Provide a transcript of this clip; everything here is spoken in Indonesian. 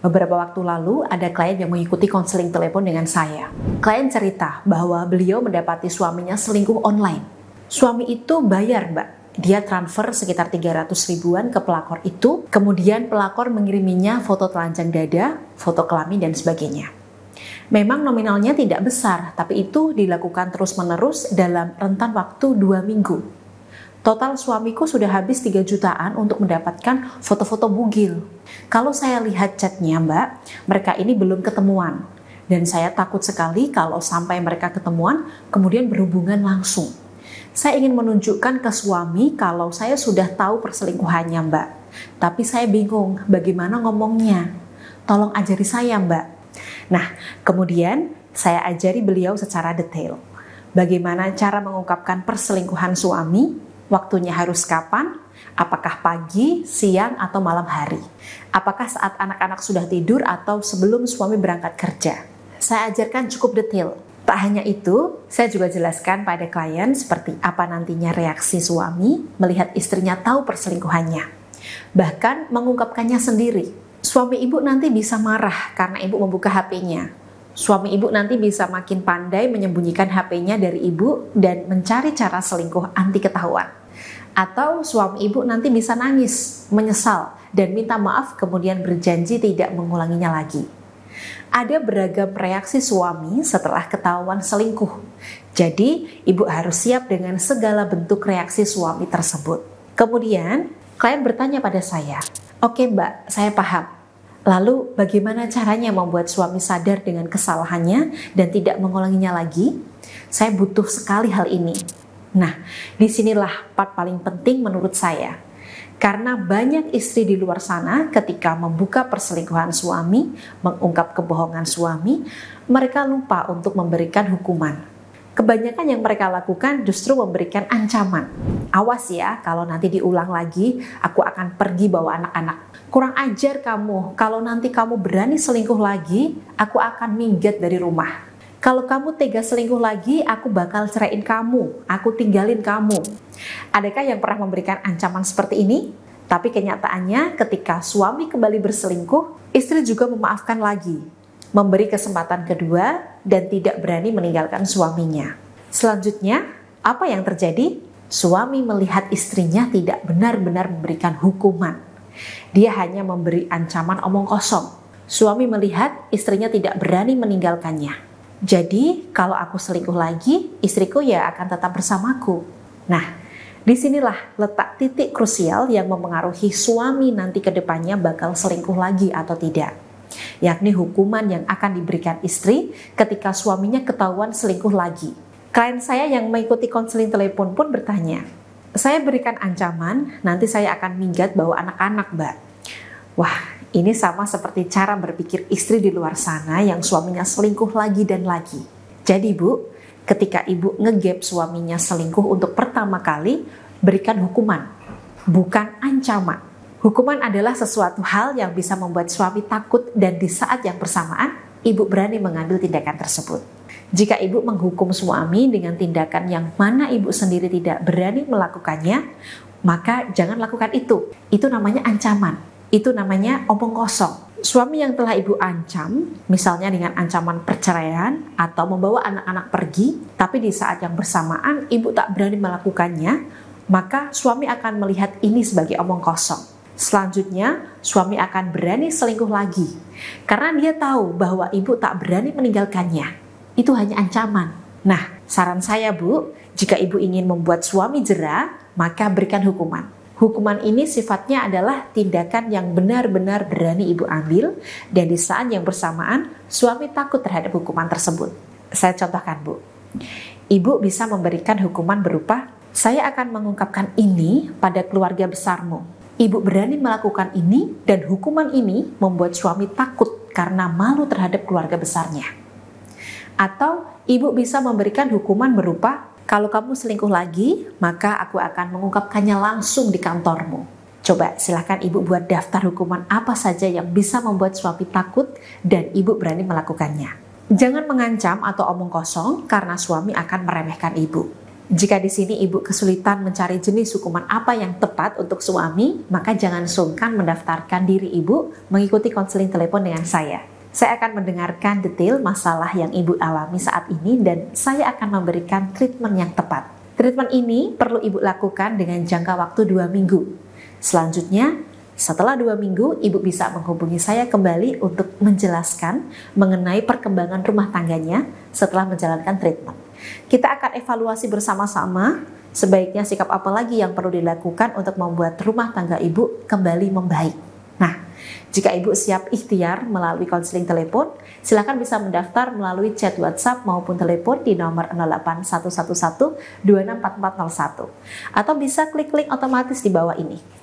Beberapa waktu lalu ada klien yang mengikuti konseling telepon dengan saya. Klien cerita bahwa beliau mendapati suaminya selingkuh online. Suami itu bayar, Mbak. Dia transfer sekitar 300 ribuan ke pelakor itu, kemudian pelakor mengiriminya foto telanjang dada, foto kelamin, dan sebagainya. Memang nominalnya tidak besar, tapi itu dilakukan terus-menerus dalam rentan waktu 2 minggu. Total suamiku sudah habis 3 jutaan untuk mendapatkan foto-foto bugil. Kalau saya lihat chatnya, Mbak, mereka ini belum ketemuan. Dan saya takut sekali kalau sampai mereka ketemuan, kemudian berhubungan langsung. Saya ingin menunjukkan ke suami kalau saya sudah tahu perselingkuhannya, Mbak. Tapi saya bingung bagaimana ngomongnya. Tolong ajari saya, Mbak. Nah, kemudian saya ajari beliau secara detail. Bagaimana cara mengungkapkan perselingkuhan suami, waktunya harus kapan, apakah pagi, siang, atau malam hari. Apakah saat anak-anak sudah tidur atau sebelum suami berangkat kerja. Saya ajarkan cukup detail. Tak hanya itu, saya juga jelaskan pada klien seperti apa nantinya reaksi suami melihat istrinya tahu perselingkuhannya. Bahkan mengungkapkannya sendiri. Suami ibu nanti bisa marah karena ibu membuka HP-nya. Suami ibu nanti bisa makin pandai menyembunyikan HP-nya dari ibu dan mencari cara selingkuh anti ketahuan. Atau suami ibu nanti bisa nangis, menyesal, dan minta maaf kemudian berjanji tidak mengulanginya lagi. Ada beragam reaksi suami setelah ketahuan selingkuh. Jadi, ibu harus siap dengan segala bentuk reaksi suami tersebut. Kemudian, klien bertanya pada saya, "Oke Mbak, saya paham. Lalu bagaimana caranya membuat suami sadar dengan kesalahannya dan tidak mengulanginya lagi? Saya butuh sekali hal ini." Nah, disinilah part paling penting menurut saya. Karena banyak istri di luar sana ketika membuka perselingkuhan suami, mengungkap kebohongan suami, mereka lupa untuk memberikan hukuman. Kebanyakan yang mereka lakukan justru memberikan ancaman. "Awas ya, kalau nanti diulang lagi, aku akan pergi bawa anak-anak. Kurang ajar kamu, kalau nanti kamu berani selingkuh lagi, aku akan minggat dari rumah. Kalau kamu tega selingkuh lagi, aku bakal ceraiin kamu, aku tinggalin kamu." Adakah yang pernah memberikan ancaman seperti ini? Tapi kenyataannya ketika suami kembali berselingkuh, istri juga memaafkan lagi, memberi kesempatan kedua, dan tidak berani meninggalkan suaminya. Selanjutnya, apa yang terjadi? Suami melihat istrinya tidak benar-benar memberikan hukuman. Dia hanya memberi ancaman omong kosong. Suami melihat istrinya tidak berani meninggalkannya. Jadi, kalau aku selingkuh lagi, istriku ya akan tetap bersamaku. Nah, disinilah letak titik krusial yang mempengaruhi suami nanti ke depannya bakal selingkuh lagi atau tidak. Yakni hukuman yang akan diberikan istri ketika suaminya ketahuan selingkuh lagi. Klien saya yang mengikuti konseling telepon pun bertanya, "Saya berikan ancaman, nanti saya akan minggat bawa anak-anak, Mbak." Wah, ini sama seperti cara berpikir istri di luar sana yang suaminya selingkuh lagi dan lagi. Jadi Bu, ketika ibu ngegap suaminya selingkuh untuk pertama kali, berikan hukuman, bukan ancaman. Hukuman adalah sesuatu hal yang bisa membuat suami takut dan di saat yang bersamaan, ibu berani mengambil tindakan tersebut. Jika ibu menghukum suami dengan tindakan yang mana ibu sendiri tidak berani melakukannya, maka jangan lakukan itu. Itu namanya ancaman. Itu namanya omong kosong. Suami yang telah ibu ancam, misalnya dengan ancaman perceraian atau membawa anak-anak pergi, tapi di saat yang bersamaan ibu tak berani melakukannya, maka suami akan melihat ini sebagai omong kosong. Selanjutnya, suami akan berani selingkuh lagi, karena dia tahu bahwa ibu tak berani meninggalkannya. Itu hanya ancaman. Nah, saran saya Bu, jika ibu ingin membuat suami jera, maka berikan hukuman. Hukuman ini sifatnya adalah tindakan yang benar-benar berani ibu ambil dan di saat yang bersamaan suami takut terhadap hukuman tersebut. Saya contohkan Bu. Ibu bisa memberikan hukuman berupa, "Saya akan mengungkapkan ini pada keluarga besarmu. Ibu berani melakukan ini dan hukuman ini membuat suami takut karena malu terhadap keluarga besarnya." Atau ibu bisa memberikan hukuman berupa, "Kalau kamu selingkuh lagi, maka aku akan mengungkapkannya langsung di kantormu." Coba silahkan ibu buat daftar hukuman apa saja yang bisa membuat suami takut dan ibu berani melakukannya. Jangan mengancam atau omong kosong karena suami akan meremehkan ibu. Jika di sini ibu kesulitan mencari jenis hukuman apa yang tepat untuk suami, maka jangan sungkan mendaftarkan diri ibu mengikuti konseling telepon dengan saya. Saya akan mendengarkan detail masalah yang ibu alami saat ini dan saya akan memberikan treatment yang tepat. Treatment ini perlu ibu lakukan dengan jangka waktu 2 minggu. Selanjutnya, setelah 2 minggu, ibu bisa menghubungi saya kembali untuk menjelaskan mengenai perkembangan rumah tangganya setelah menjalankan treatment. Kita akan evaluasi bersama-sama sebaiknya sikap apa lagi yang perlu dilakukan untuk membuat rumah tangga ibu kembali membaik. Nah, jika ibu siap ikhtiar melalui konseling telepon, silakan bisa mendaftar melalui chat WhatsApp maupun telepon di nomor 08111 264401 atau bisa klik link otomatis di bawah ini.